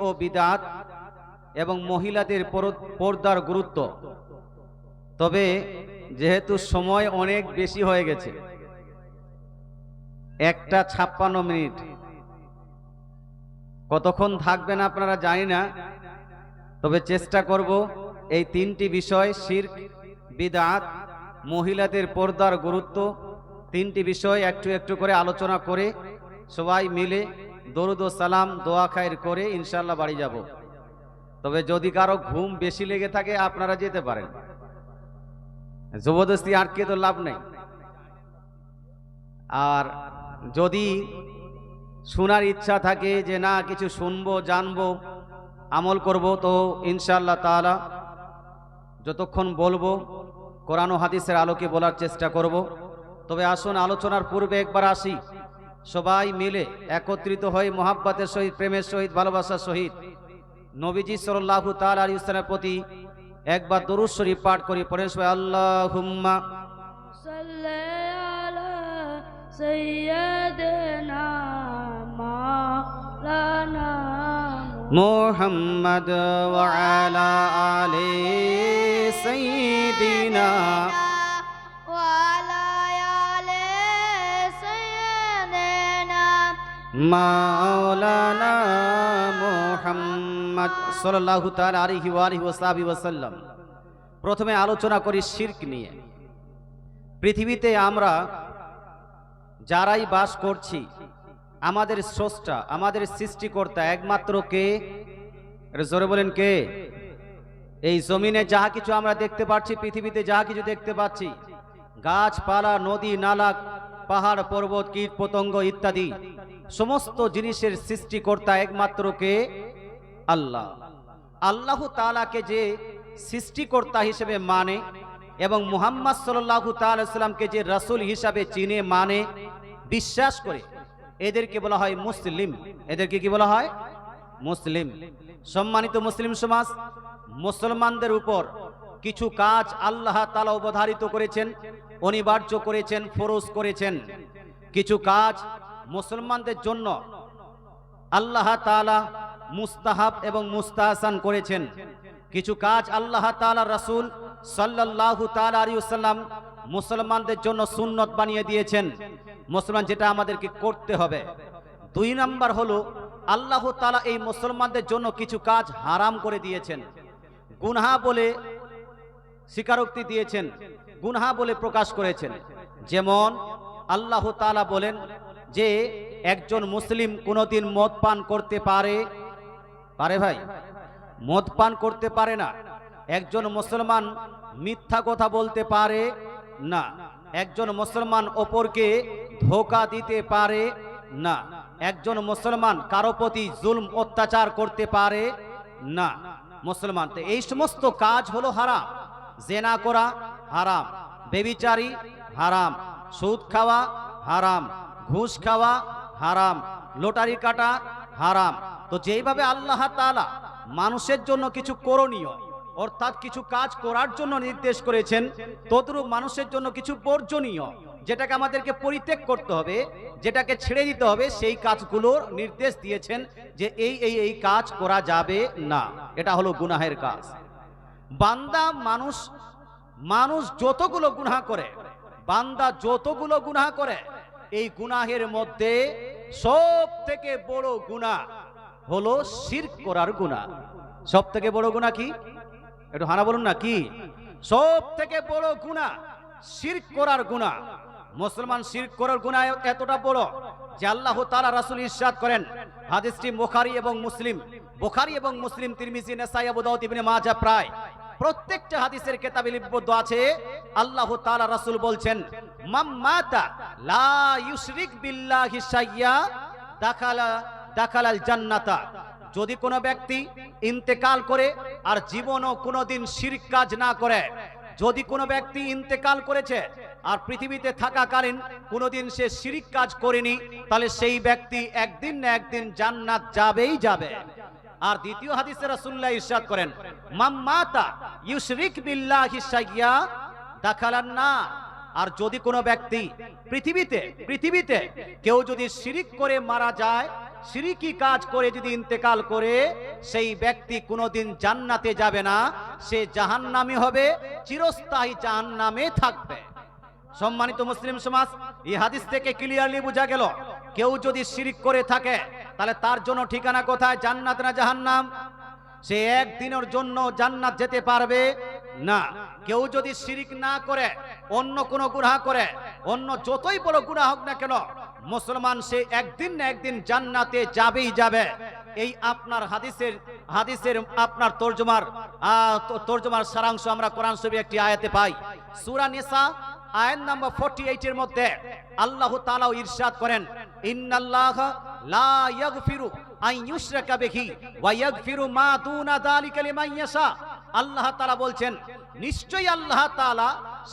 ও বিদআত এবং মহিলাদের পর্দার গুরুত্ব। তবে যেহেতু সময় অনেক বেশি হয়ে গেছে, 1:56 কতক্ষণ থাকবেন আপনারা জানি না, তবে চেষ্টা করব এই 3টি বিষয় শিরক, বিদআত, মহিলাদের পর্দার গুরুত্ব, 3টি বিষয় একটু একটু করে আলোচনা করে সবাই মিলে দরুদ ও সালাম দোয়া খায়ের করে ইনশাআল্লাহ বাড়ি যাব। তবে যদি কারো ঘুম বেশি লেগে থাকে আপনারা যেতে পারেন, জবরদস্তি আটকে তো লাভ নেই। আর যদি শোনার ইচ্ছা থাকে যে না কিছু শুনবো, জানবো, আমল করব, তো ইনশাআল্লাহ তাআলা যতক্ষণ বলবো কোরআন ও হাদিসের আলোকে বলার চেষ্টা করব। তবে আসুন আলোচনার পূর্বে একবার আসি, সবাই মিলে একত্রিত হয়ে মোহাব্বতের সহিত, প্রেমের সহিত, ভালোবাসার সহিত নবীজি সাল্লাল্লাহু তাআলা আলাইহি ওয়াসাল্লামের প্রতি একবার দরুদ শরীফ পাঠ করি। পড়েন সবাই আল্লাহুম্মা সাল্লি আলা সাইয়্যিদিনা মাওলানা মুহাম্মদ ওয়া আলা আলি সাইয়্যিদিনা ওয়া আলা আলি সাইয়্যিদিনা মাওলানা মুহাম্মদ সাল্লাল্লাহু তাআলা আলাইহি ওয়া আলিহি ওয়াসাল্লাম। প্রথমে আলোচনা করি শিরক নিয়ে। পৃথিবীতে আমরা যারাই বাস করছি, আমাদের স্রষ্টা, আমাদের সৃষ্টিকর্তা একমাত্র কে? জোরে বলেন কে? এই জমিনে যাহা কিছু আমরা দেখতে পাচ্ছি, পৃথিবীতে যাহা কিছু দেখতে পাচ্ছি, গাছপালা, নদী নালা, পাহাড় পর্বত, কীট পতঙ্গ ইত্যাদি সমস্ত জিনিসের সৃষ্টিকর্তা একমাত্র কে? আল্লাহ। আল্লাহ তাআলাকে যে সৃষ্টিকর্তা হিসেবে মানে এবং মুহাম্মদ সাল্লাল্লাহু তাআলা সাল্লামকে যে রাসূল হিসাবে চিনে, মানে, বিশ্বাস করে, এদেরকে বলা হয় মুসলিম। এদেরকে কি বলা হয়? মুসলিম। সম্মানিত মুসলিম সমাজ, মুসলমানদের উপর কিছু কাজ আল্লাহ তাআলা অবধারিত করেছেন, অনিবার্য করেছেন, ফরজ করেছেন। কিছু কাজ মুসলমানদের জন্য আল্লাহ তাআলা মুস্তাহাব এবং মুস্তাহসান করেছেন। কিছু কাজ আল্লাহ তাআলা রাসূল সাল্লাল্লাহু তাআলা আলাইহি ওয়াসাল্লাম মুসলমানদের জন্য সুন্নত বানিয়ে দিয়েছেন, মুসলমান যেটা আমাদেরকে করতে হবে। 2 নাম্বার হলো আল্লাহ তাআলা এই মুসলমানদের জন্য কিছু কাজ হারাম করে দিয়েছেন, গুনাহ বলে স্বীকারোক্তি দিয়েছেন, গুনাহ বলে প্রকাশ করেছেন। যেমন আল্লাহ তাআলা বলেন যে একজন মুসলিম কোনোদিন মদ পান করতে পারে ভাই? মদ পান করতে পারে না। একজন মুসলমান মিথ্যা কথা বলতে পারে না। একজন মুসলমান অপরকে ধোঁকা দিতে পারে না। একজন মুসলমান কারো প্রতি জুলম অত্যাচার করতে পারে না। মুসলমান তো এই সমস্ত কাজ হলো হারাম। জেনা করা হারাম, ব্যভিচারী হারাম, সুদ খাওয়া হারাম, ঘুষ খাওয়া হারাম, লটারি কাটা হারাম। তো যেইভাবে আল্লাহ তাআলা মানুষের জন্য কিছু করণীয় অর্থাৎ কিছু কাজ করার জন্য নির্দেশ করেছেন, তদ্রূপ মানুষের জন্য কিছু বর্জনীয়, যেটাকে আমাদেরকে পরিত্যাগ করতে হবে, যেটাকে ছেড়ে দিতে হবে, সেই কাজগুলোর নির্দেশ দিয়েছেন যে এই কাজ করা যাবে না। এটা হলো গুনাহের কাজ। বান্দা মানুষ যতগুলো গুনাহ করে, বান্দা যতগুলো গুনাহ করে, এই গুনাহের মধ্যে সব থেকে বড় গুনাহ হলো শিরক করার গুনাহ। সব থেকে বড় গুনাহ কি? একটু হানা বলুন না, কি? সব থেকে বড় গুনাহ শিরক করার গুনাহ। মুসলমান শিরক করার গুনাহ এতটা বড় যে আল্লাহ তাআলা রাসূল ইরশাদ করেন, হাদিসটি বুখারী এবং মুসলিম, তিরমিজি, নাসাঈ, আবু দাউদ, ইবনে মাজাহ, প্রায় প্রত্যেকটা হাদিসের কিতাবে লিপিবদ্ধ আছে। আল্লাহ তাআলা রাসূল বলছেন, মান মাতা লা ইউশরিক বিল্লাহি শাইয়া দাখালাল জান্নাতা। যদি কোনো ব্যক্তি ইন্তেকাল করে আর জীবনও কোনোদিন শিরক কাজ না করে, যদি কোনো ব্যক্তি ইন্তেকাল করেছে আর পৃথিবীতে থাকাকালীন কোনোদিন সে শিরক কাজ করেনি, তাহলে সেই ব্যক্তি একদিন না একদিন জান্নাত যাবেই যাবে। আর দ্বিতীয় হাদিসে রাসূলুল্লাহ ইরশাদ করেন, মান মাতা ইউশরিক বিল্লাহি শাইয়া দাখালান নার। আর যদি কোনো ব্যক্তি পৃথিবীতে কেউ যদি শিরক করে মারা যায়, শিরকি কাজ করে যদি ইন্তেকাল করে, সেই ব্যক্তি কোনোদিন জান্নাতে যাবে না, সে জাহান্নামী হবে, চিরস্থায়ী জাহান্নামে থাকবে। সম্মানিত মুসলিম সমাজ, এই হাদিস থেকে ক্লিয়ারলি বোঝা গেল, কেউ যদি শিরক করে থাকে তাহলে তার জন্য ঠিকানা কোথায়? জান্নাত না জাহান্নাম? সে একদিনের জন্য জান্নাত যেতে পারবে না। কেউ যদি শিরক না করে, অন্য কোনো গুনাহ করে, অন্য যতই বড় গুনাহ হোক না কেন, মুসলমান সে একদিন না একদিন জান্নাতে যাবেই যাবে। এই আপনার হাদিসের আপনার তরজমার সারাংশ আমরা কোরআন শরীফের একটি আয়াতে পাই। সূরা নিসা আয়াত নাম্বার 48 এর মধ্যে আল্লাহ তাআলা ইরশাদ করেন, ইন্নাল্লাহা লা ইয়াগফিরু আন ইউশরাকা বিহি ওয়া ইয়াগফিরু মা দুনা যালিকা লিমান ইয়াশা। আল্লাহ তাআলা বলছেন, নিশ্চয়ই আল্লাহ তাআলা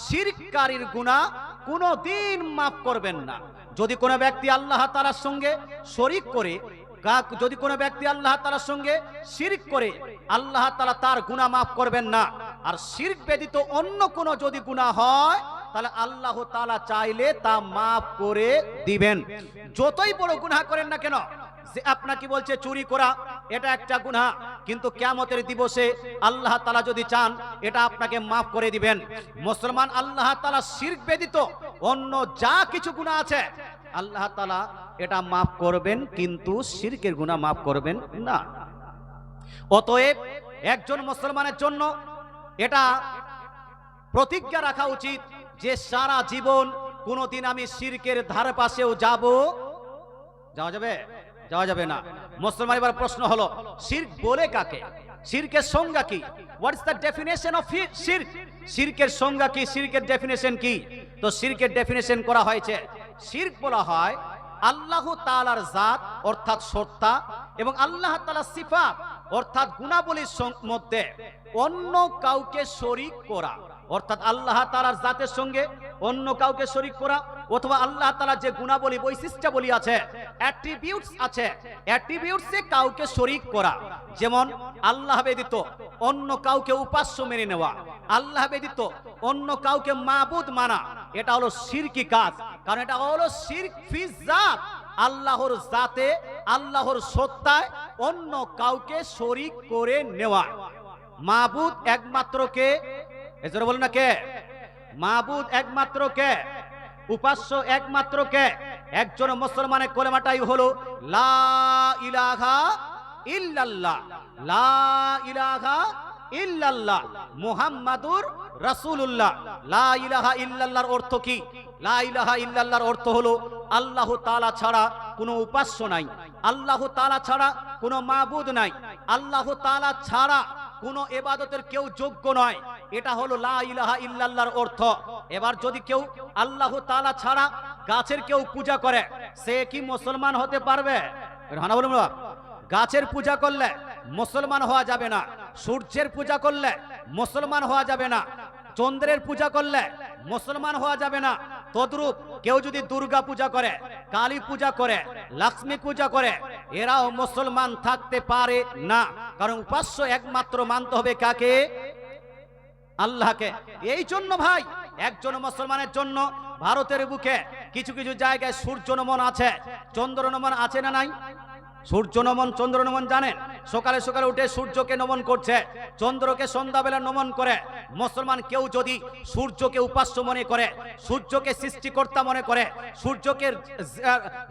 শিরককারীর গুনাহ কোনদিন মাফ করবেন না। যদি কোনো ব্যক্তি আল্লাহ তাআলার সঙ্গে শরীক করে, যদি কোনো ব্যক্তি আল্লাহ তাআলার সঙ্গে শিরক করে, আল্লাহ তাআলা তার গুনাহ মাফ করবেন না। আর শিরক ব্যতীত অন্য কোনো যদি গুনাহ হয়, তাহলে আল্লাহ তাআলা চাইলে তা মাফ করে দিবেন। যতই বড় গুনাহ করেন না কেন, যে আপনাকে বলছে চুরি করা, এটা একটা গুনাহ, কিন্তু কিয়ামতের দিবসে আল্লাহ তাআলা যদি চান এটা আপনাকে মাফ করে দিবেন। মুসলমান আল্লাহ তাআলা শিরক ব্যতীত অন্য যা কিছু গুনাহ আছে আল্লাহ তাআলা এটা মাফ করবেন, কিন্তু শিরকের গুনাহ মাফ করবেন না। অতএব একজন মুসলমানের জন্য এটা প্রতিজ্ঞা রাখা উচিত যে সারা জীবন কোনোদিন আমি শিরকের ধারে পাশেও যাওয়া যাবে না। মুসলমান এবার প্রশ্ন হলো, শিরক বলে কাকে? শিরকের সংজ্ঞা কি? What is the definition of শিরক? শিরকের সংজ্ঞা কি? শিরকের ডেফিনেশন কি? তো শিরকের ডেফিনেশন করা হয়েছে, শিরক বলা হয় আল্লাহ তাআলার জাত অর্থাৎ সত্তা এবং আল্লাহ তাআলার সিফাত অর্থাৎ গুণাবলীর মধ্যে অন্য কাউকে শরীক করা, অর্থাৎ আল্লাহ তাআলার জাতের সঙ্গে অন্য কাউকে শরীক করা, অথবা আল্লাহ তাআলার যে গুণাবলী বৈশিষ্ট্যাবলী আছে, অ্যাট্রিবিউটস আছে, অ্যাট্রিবিউটসে কাউকে শরীক করা। যেমন আল্লাহ ব্যতীত অন্য কাউকে উপাস্য মেনে নেওয়া, আল্লাহ ব্যতীত অন্য কাউকে মাবুদ মানা, এটা হলো শিরকি কাজ। কারণ এটা হলো শিরক ফি জাত, আল্লাহর জাতে, আল্লাহর সত্তায় অন্য কাউকে শরীক করে নেওয়া। মাবুদ একমাত্র কে? এজন্য বলেন না কে? মাবুদ একমাত্র কে? উপাস্য একমাত্র কে? একজন মুসলমানের কলেমাটাই হলো লা ইলাহা ইল্লাল্লাহ, লা ইলাহা ইল্লাল্লাহ মুহাম্মাদুর রাসূলুল্লাহ। লা ইলাহা ইল্লাল্লাহর অর্থ কি? লা ইলাহা ইল্লাল্লাহর অর্থ হলো আল্লাহ তাআলা ছাড়া কোনো উপাস্য নাই, আল্লাহ তাআলা ছাড়া কোনো মাবুদ নাই, আল্লাহ তাআলা ছাড়া কোনো ইবাদতের কেউ যোগ্য নয়। এটা হলো লা ইলাহা ইল্লাল্লাহর অর্থ। এবার যদি কেউ আল্লাহ তাআলা ছাড়া গাছের কেউ পূজা করে, সে কি মুসলমান হতে পারবে? হানা বলুন। গাছের পূজা করলে মুসলমান হওয়া যাবে না, সূর্যের পূজা করলে মুসলমান হওয়া যাবে না, চন্দ্রের পূজা করলে মুসলমান হওয়া যাবে না। তদ্রূপ কেউ যদি দুর্গা পূজা করে, কালী পূজা করে, লক্ষ্মী পূজা করে, এরাও মুসলমান থাকতে পারে না। কারণ উপাস্য একমাত্র মানতে হবে কাকে? আল্লাহকে। এই জন্য ভাই, একজন মুসলমানের জন্য ভারতের বুকে কিছু কিছু জায়গায় সূর্য নমন আছে, চন্দ্র নমন আছে না নাই? সূর্য নমন, চন্দ্র নমন জানেন? সকালে সকালে উঠে সূর্যকে নমন করছে, চন্দ্রকে সন্ধ্যাবেলা নমন করে। মুসলমান কেউ যদি সূর্যকে উপাস্য মনে করে, সূর্যকে সৃষ্টিকর্তা মনে করে, সূর্যকে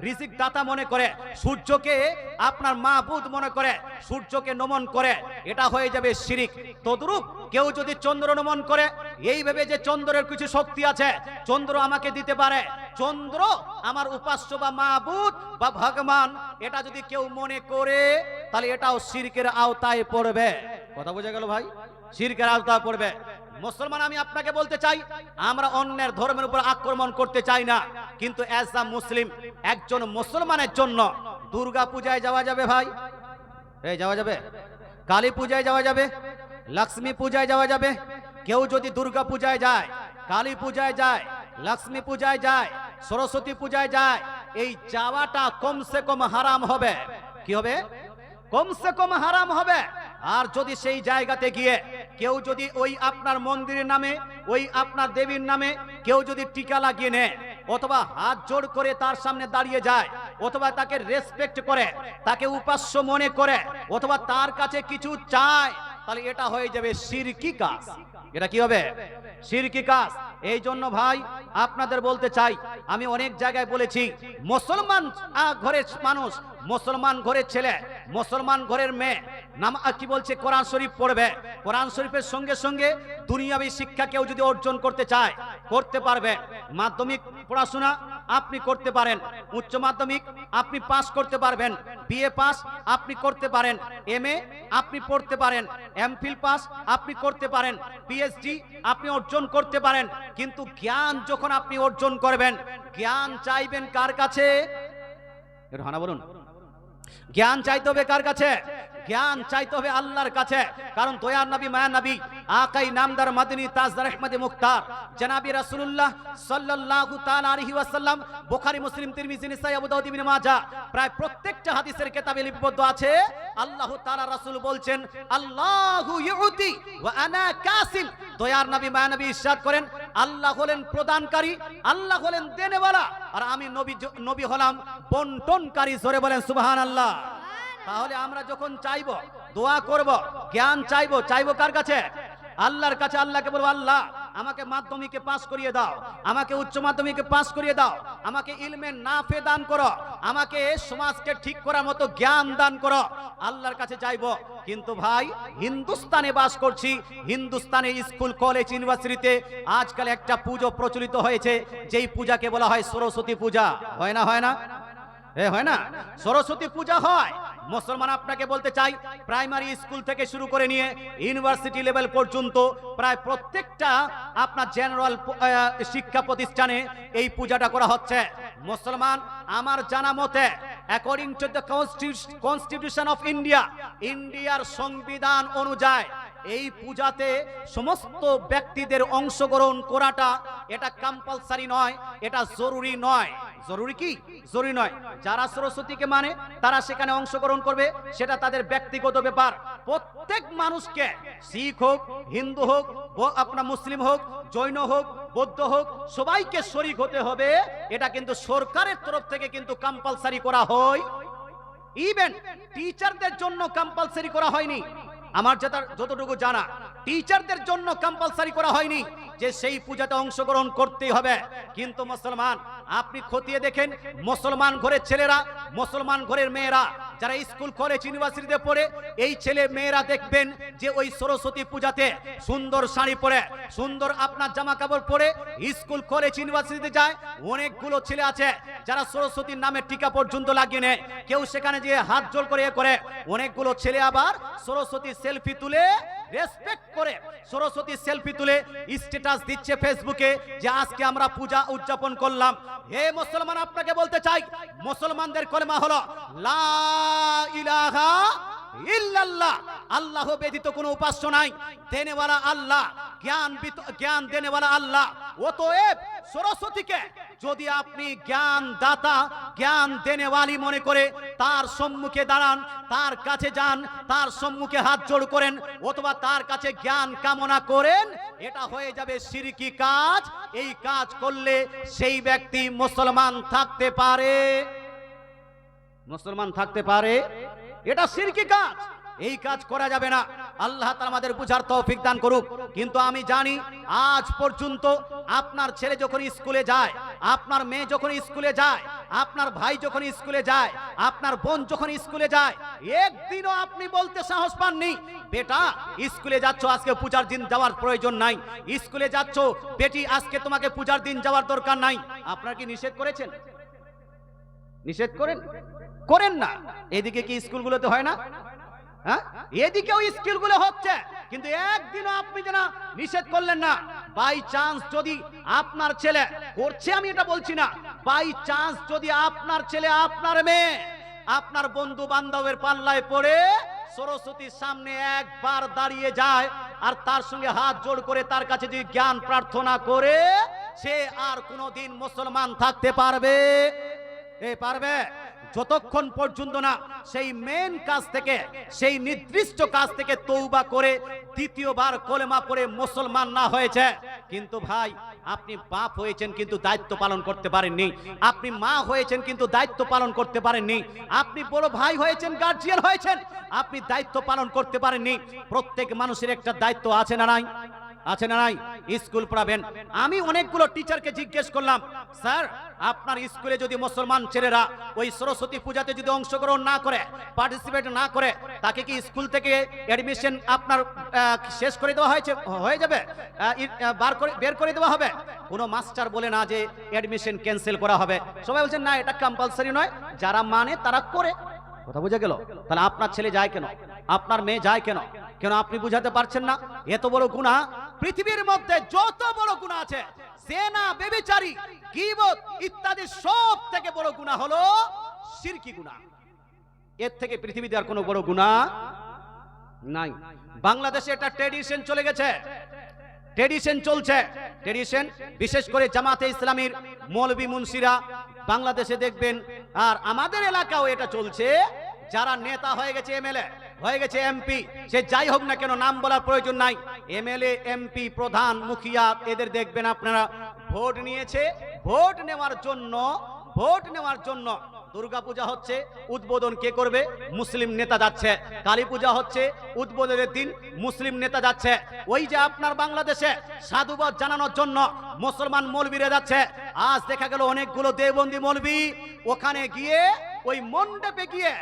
রিজিক দাতা মনে করে, সূর্যকে আপনার মাবুদ মনে করে, সূর্যকে নমন করে, এটা হয়ে যাবে শিরিক। তদ্রূপ কেউ যদি চন্দ্র নমন করে, এইভাবে যে চন্দ্রের কিছু শক্তি আছে, চন্দ্র আমাকে দিতে পারে, চন্দ্র আমার উপাস্য বা মাবুদ বা ভগবান, এটা যদি কেউ মনে করে, তাহলে এটাও শিরকের আওতায় পড়বে। কথা বোঝা গেল ভাই? শিরকের আওতায় পড়বে। মুসলমান, আমি আপনাকে বলতে চাই, আমরা অন্যের ধর্মের উপর আক্রমণ করতে চাই না, কিন্তু অ্যাজ আ মুসলিম, একজন মুসলমানের জন্য দুর্গা পূজায় যাওয়া যাবে ভাই? যাওয়া যাবে? কালী পূজায় যাওয়া যাবে? লক্ষ্মী পূজায় যাওয়া যাবে? কেউ যদি দুর্গা পূজায় যায়, কালী পূজায় যায়, লক্ষ্মী পূজায় যায়, সরস্বতী পূজায় যায়, এই যাওয়াটা কমসে কম হারাম হবে। কি হবে? কমসে কম হারাম হবে। আর যদি সেই জায়গাতে গিয়ে কেউ যদি ওই আপনার মন্দিরের নামে, ওই আপনার দেবীর নামে কেউ যদি টিকা লাগিয়ে নেয়, অথবা হাত জোড় করে তার সামনে দাঁড়িয়ে যায়, অথবা তাকে রেসপেক্ট করে, তাকে উপাস্য মনে করে, অথবা তার কাছে কিছু চায়, তাহলে এটা হয়ে যাবে শিরকি কাজ। এটা কি হবে? শিরকি কাজ। এই জন্য ভাই আপনাদের বলতে চাই, আমি অনেক জায়গায় বলেছি, মুসলমান ঘরের মানুষ, মুসলমান ঘরের ছেলে, মুসলমান ঘরের মেয়ে কি বলছে, কোরআন শরীফ পড়বে। কোরআন শরীফের সঙ্গে সঙ্গে দুনিয়াবী শিক্ষা কেউ যদি অর্জন করতে চায় করতে পারবে। মাধ্যমিক পড়াশোনা আপনি করতে পারেন, উচ্চ মাধ্যমিক আপনি পাস করতে পারবেন, বিএ পাস আপনি করতে পারেন, এমএ আপনি পড়তে পারেন, এমফিল পাস আপনি করতে পারেন, পিএইচডি আপনি অর্জন করতে পারেন। কিন্তু জ্ঞান যখন আপনি অর্জন করবেন, জ্ঞান চাইবেন কার কাছে? একটু হানা বলুন। জ্ঞান চাইতে হবে কার কাছে? জ্ঞান চাইতে হবে আল্লাহর কাছে। কারণ দয়ার নবী, মায়ার নবী, আকাই নামদার মাদনী তাজদার আহমদে মুখতার জনাবি রাসূলুল্লাহ সাল্লাল্লাহু তাআলা আলাইহি ওয়াসাল্লাম, বুখারী, মুসলিম, তিরমিজি, নিসাই, আবু দাউদ, ইবনে মাজাহ, প্রায় প্রত্যেকটা হাদিসের কিতাবে লিপিবদ্ধ আছে। আল্লাহ তাআলা রাসূল বলছেন, আল্লাহু ইউতি ওয়া আনা কাসিম। দয়ার নবী, মায়ার নবী ইরশাদ করেন, আল্লাহ হলেন প্রদানকারী, আল্লাহ হলেন দেনেওয়ালা, আর আমি নবী হলাম বন্টনকারী। জোরে বলেন সুবহানাল্লাহ। তাহলে আমরা যখন চাইবো, দোয়া করব, জ্ঞান চাইবো কার কাছে? আল্লাহর কাছে। আল্লাহকে বলবো, আল্লাহ আমাকে মাধ্যমিকে পাস করিয়ে দাও, আমাকে উচ্চ মাধ্যমিকে পাস করিয়ে দাও, আমাকে ইলমে নাফে দান করো, আমাকে সমাজকে ঠিক করার মতো জ্ঞান দান করো। আল্লাহর কাছে চাইবো। কিন্তু ভাই হিন্দুস্তানে বাস করছি, হিন্দুস্তানে স্কুল, কলেজ, ইউনিভার্সিটিতে আজকাল একটা পুজো প্রচলিত হয়েছে, যেই পূজাকে বলা হয় সরস্বতী পূজা। হয় না? হয় না? হয় না? সরস্বতী পূজা হয়। মুসলমান আপনাকে বলতে চাই, প্রাইমারি স্কুল থেকে শুরু করে নিয়ে ইউনিভার্সিটি লেভেল পর্যন্ত প্রায় প্রত্যেকটা আপনার জেনারেল শিক্ষা প্রতিষ্ঠানে এই পূজাটা করা হচ্ছে। মুসলমান আমার জানা মতে, according to the constitution of India, ইন্ডিয়ার সংবিধান অনুযায়ী এই পূজাতে সমস্ত ব্যক্তিদের অংশগ্রহণ করাটা এটা কম্পালসারি নয়, এটা জরুরি নয়। জরুরি কি? জরুরি নয়। যারা সরস্বতীকে মানে তারা সেখানে অংশগ্রহণ করবে, সেটা তাদের ব্যক্তিগত ব্যাপার। প্রত্যেক মানুষকে, শিখ হোক, হিন্দু হোক, আপনার মুসলিম হোক, জৈন হোক, বৌদ্ধ হোক, সবাইকে শরীক হতে হবে। এটা কিন্তু সরকারের তরফ থেকে কিন্তু কম্পালসারি করা হয়। ইভেন টিচারদের জন্য কম্পালসারি করা হয়নি। আমার যতটুকু জানা, টিচারদের জন্য কম্পালসারি করা হয়নি যে সেই পূজাতে অংশগ্রহণ করতেই হবে। কিন্তু মুসলমান আপনি খতিয়ে দেখেন, মুসলমান ঘরের ছেলেরা, মুসলমান ঘরের মেয়েরা যারা স্কুল, কলেজ, ইউনিভার্সিটিতে পড়ে, এই ছেলে মেয়েরা দেখবেন যে ওই সরস্বতী পূজাতে সুন্দর শাড়ি পরে, সুন্দর আপনার জামা কাপড় পরে স্কুল, কলেজ, ইউনিভার্সিটিতে যায়। অনেকগুলো ছেলে আছে যারা সরস্বতীর নামে টিকা পর্যন্ত লাগিয়ে নেয়, কেউ সেখানে গিয়ে হাত জোড় করে করে। অনেকগুলো ছেলে আবার সরস্বতী সেলফি তুলে, রেসপেক্ট করে সরস্বতী সেলফি তুলে স্ট্যাটাস দিচ্ছে ফেসবুকে যে আজকে আমরা পূজা উদযাপন করলাম। হে মুসলমান, আপনাকে বলতে চাই, মুসলমানদের কলেমা হলো লা ইলাহা ইল্লাল্লাহ, আল্লাহ ব্যতীত কোনো উপাস্য নাই, দেনেওয়ালা আল্লাহ, জ্ঞান দেনেওয়ালা আল্লাহ। অতএব সরস্বতীকে যদি আপনি জ্ঞান দাতা, জ্ঞান দেনেওয়ালি মনে করে তার সম্মুখে দাঁড়ান, তার কাছে যান, তার সম্মুখে হাত জোড় করেন, অথবা তার কাছে জ্ঞান কামনা করেন, এটা হয়ে যাবে শিরকি কাজ। এই কাজ করলে সেই ব্যক্তি মুসলমান থাকতে পারে, মুসলমান থাকতে পারে। এটা শিরকি কাজ, এই কাজ করা যাবে না। আল্লাহ তাআলা আমাদের বুঝার তৌফিক দান করুক। কিন্তু আমি জানি আজ পর্যন্ত আপনার ছেলে যখন স্কুলে যায়, আপনার মেয়ে যখন স্কুলে যায়, আপনার ভাই যখন স্কুলে যায়, আপনার বোন যখন স্কুলে যায়, একদিনও আপনি বলতে সাহস পাননি, বেটা স্কুলে যাচ্ছ, আজকে পূজার দিন যাওয়ার প্রয়োজন নাই। স্কুলে যাচ্ছ বেটি, আজকে তোমাকে পূজার দিন যাওয়ার দরকার নাই। আপনারা কি নিষেধ করেছেন? নিষেধ করেন না? এদিকে কি স্কুলগুলোতে হয় না? হ্যাঁ, এদিকেও স্কুলগুলো হচ্ছে, কিন্তু একদিনও আপনি যেন নিষেধ করলেন না। বাই চান্স যদি আপনার ছেলে করছে, আমি এটা বলছি না, বাই চান্স যদি আপনার ছেলে, আপনার মেয়ে, আপনার বন্ধু বান্ধবের পাল্লায় পড়ে সরস্বতীর সামনে একবার দাঁড়িয়ে যায় আর তার সঙ্গে হাত জোড় করে তার কাছে যদি জ্ঞান প্রার্থনা করে, সে আর কোনোদিন মুসলমান থাকতে পারবে? পারবে? যতক্ষণ পর্যন্ত না সেই মেন কাজ থেকে, সেই নির্দিষ্ট কাজ থেকে তওবা করে দ্বিতীয়বার কলেমা পড়ে মুসলমান না হয়েছে। কিন্তু ভাই, আপনি বাপ হয়েছেন কিন্তু দায়িত্ব পালন করতে পারেননি, আপনি মা হয়েছেন কিন্তু দায়িত্ব পালন করতে পারেননি, আপনি বড় ভাই হয়েছেন, গার্জিয়ান হয়েছেন, আপনি দায়িত্ব পালন করতে পারেননি। প্রত্যেক মানুষের একটা দায়িত্ব আছে না নাই? আছে না নাই? স্কুল পড়াবেন। আমি অনেকগুলো টিচারকে জিজ্ঞেস করলাম, স্যার আপনার স্কুলে যদি মুসলমান ছেলেরা ওই সরস্বতী পূজাতে যদি অংশগ্রহণ না করে, পার্টিসিপেট না করে, তাকে কি স্কুল থেকে অ্যাডমিশন আপনার শেষ করে দেওয়া হয়ে যাবে, বের করে দেওয়া হবে? কোনো মাস্টার বলে না যে অ্যাডমিশন ক্যান্সেল করা হবে। সবাই বলছেন না, এটা কম্পালসারি নয়, যারা মানে তারা করে। কথা বোঝা গেল? তাহলে আপনার ছেলে যায় কেন? আপনার মেয়ে যায় কেন? কেন আপনি বুঝাতে পারছেন না? এত বড় গুনাহ, পৃথিবীর মধ্যে যত বড় গুনাহ আছে, জেনা, ব্যভিচারী, গীবত ইত্যাদি সব থেকে বড় গুনাহ হলো শিরকি গুনাহ। এর থেকে পৃথিবীতে আর কোনো বড় গুনাহ নাই। বাংলাদেশে এটা ট্র্যাডিশন চলে গেছে, ট্র্যাডিশন চলছে, ট্র্যাডিশন বিশেষ করে জামাতে ইসলামীর মৌলভী মুন্সিরা বাংলাদেশে দেখবেন, আর আমাদের এলাকাও এটা চলছে। যারা নেতা হয়ে গেছে, এমএলএ হয়ে গেছে, এমপি, সে যাই হোক না কেন, নাম বলার প্রয়োজন নাই, এমএলএ, এমপি, প্রধান, মুখিয়া, এদের দেখবেন আপনারা ভোট নিয়েছে। ভোট নেওয়ার জন্য দুর্গাপূজা হচ্ছে, উদ্বোধন কে করবে? মুসলিম নেতা যাচ্ছে। কালী পূজা হচ্ছে, উদ্বোধনের দিন মুসলিম নেতা যাচ্ছে। ওই যে আপনার বাংলাদেশে সাধুবাদ জানানোর জন্য মুসলমান মৌলবীরা যাচ্ছে। আজ দেখা গেল অনেকগুলো দেওবন্দি মৌলবী ওখানে গিয়ে, ওই মণ্ডপে গিয়ে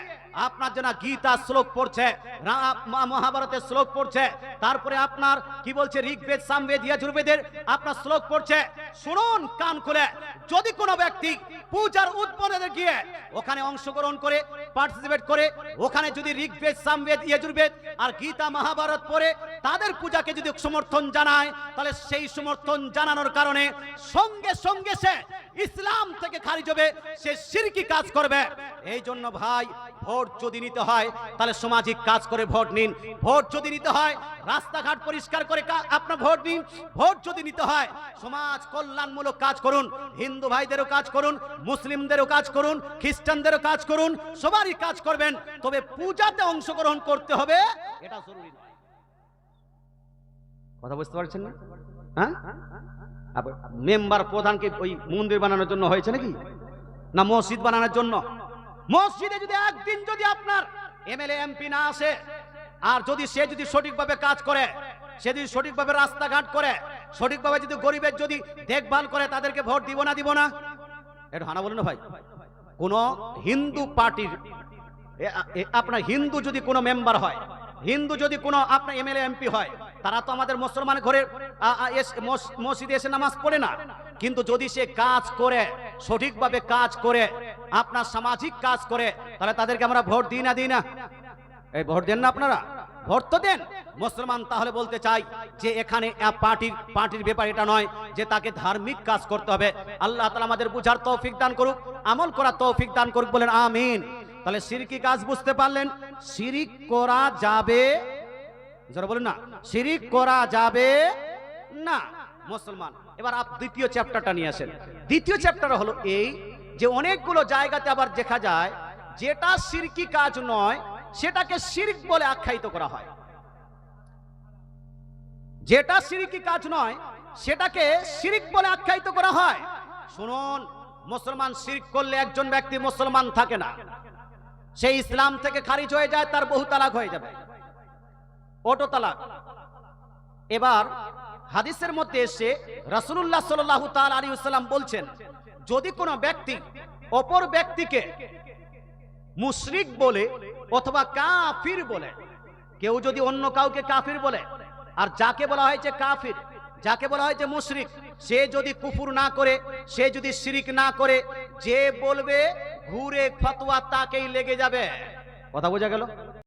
আপনার জন্য গীতা শ্লোক পড়ছে, মহাভারতের শ্লোক পড়ছে, তারপরে আপনার কি বলছে ঋগ্বেদ, সামবেদ, যজুর্বেদের আপনার শ্লোক পড়ছে। শুনুন কান খুলে, যদি কোনো ব্যক্তি পূজার উদ্বোধনে গিয়ে ওখানে অংশগ্রহণ করে, পার্টিসিপেট করে, ওখানে যদি ঋগ্বেদ, সামবেদ, যজুর্বেদ আর গীতা, মহাভারত পড়ে তাদের পূজাকে যদি সমর্থন জানায়, তাহলে সেই সমর্থন জানানোর কারণে সঙ্গে সঙ্গে সে ইসলাম থেকে খারিজ হবে, সে শিরকি কাজ করবে। এই জন্য ভাই, ভোট যদি নিতে হয় তাহলে সামাজিক কাজ করে ভোট নিন। ভোট যদি নিতে হয় রাস্তাঘাট পরিষ্কার করে আপনার ভোট নিন। ভোট যদি নিতে হয় সমাজ কল্যাণমূলক কাজ করুন। হিন্দু ভাইদেরও কাজ করুন, মুসলিমদেরও কাজ করুন, খ্রিস্টানদেরও কাজ করুন, সবারই কাজ করবেন। তবে পূজাতে অংশগ্রহণ করতে হবে, এটা জরুরি নয়। কথা বুঝতে পারছেন না? হ্যাঁ, মেম্বার প্রধানকে ওই মন্দির বানানোর জন্য হয়েছে নাকি? না মসজিদ বানানোর জন্য? মসজিদে যদি একদিন যদি আপনার এমএলএ, এমপি না আসে, আর যদি সে যদি সঠিকভাবে কাজ করে, সে যদি সঠিকভাবে রাস্তাঘাট করে, সঠিকভাবে যদি গরিবের যদি দেখভাল করে, তাদেরকে ভোট দিব না? দিব না? এটা হানা বলুন না ভাই। কোন হিন্দু পার্টির আপনার হিন্দু যদি কোনো মেম্বার হয়, হিন্দু যদি কোনো আপনার এমএলএ, এমপি হয়, তারা তো আমাদের মুসলমান ঘরে মসজিদে এসে নামাজ পড়ে না। কিন্তু যদি সে কাজ করে, সঠিকভাবে কাজ করে, আপনার সামাজিক কাজ করে, তাহলে তাদেরকে আমরা ভোট দিই না? দিই না? এই ভোট দেন না আপনারা? ভোট তো দেন। মুসলমান তাহলে বলতে চাই যে এখানে পার্টির ব্যাপার এটা নয় যে তাকে ধার্মিক কাজ করতে হবে। আল্লাহ তাআলা আমাদের বুঝার তৌফিক দান করুক, আমল করার তৌফিক দান করুক, বলেন আমিন। তাহলে শিরকি কাজ বুঝতে পারলেন, শিরিক করা যাবে, যারা বলেন না শিরিক করা যাবে না মুসলমান। এবার দ্বিতীয় চ্যাপ্টারটা নিয়ে আসেন। দ্বিতীয় চ্যাপ্টার হলো এই যে অনেকগুলো জায়গাতে আবার দেখা যায় যেটা শিরকি কাজ নয় সেটাকে শিরক বলে আখ্যায়িত করা হয়। যেটা শিরকি কাজ নয় সেটাকে শিরক বলে আখ্যায়িত করা হয়। শুনুন, মুসলমান শিরক করলে একজন ব্যক্তি মুসলমান থাকে না, সে ইসলাম থেকে খারিজ হয়ে যায়, তার বহু তালাক হয়ে যাবে, অটো তালাক। এবার হাদিসের মধ্যে এসে রাসূলুল্লাহ সাল্লাল্লাহু তাআলা আলাইহি ওয়াসাল্লাম বলছেন, যদি কোনো ব্যক্তি অপর ব্যক্তিকে মুশরিক বলে অথবা কাফির বলে, কেউ যদি অন্য কাউকে কাফির বলে, আর যাকে বলা হয়েছে কাফির, যাকে বলা হয়েছে মুশরিক, সে যদি কুফর না করে, সে যদি শিরিক না করে, যে বলবে ঘুরে ফতোয়া তাকেই লেগে যাবে। কথা বোঝা গেল?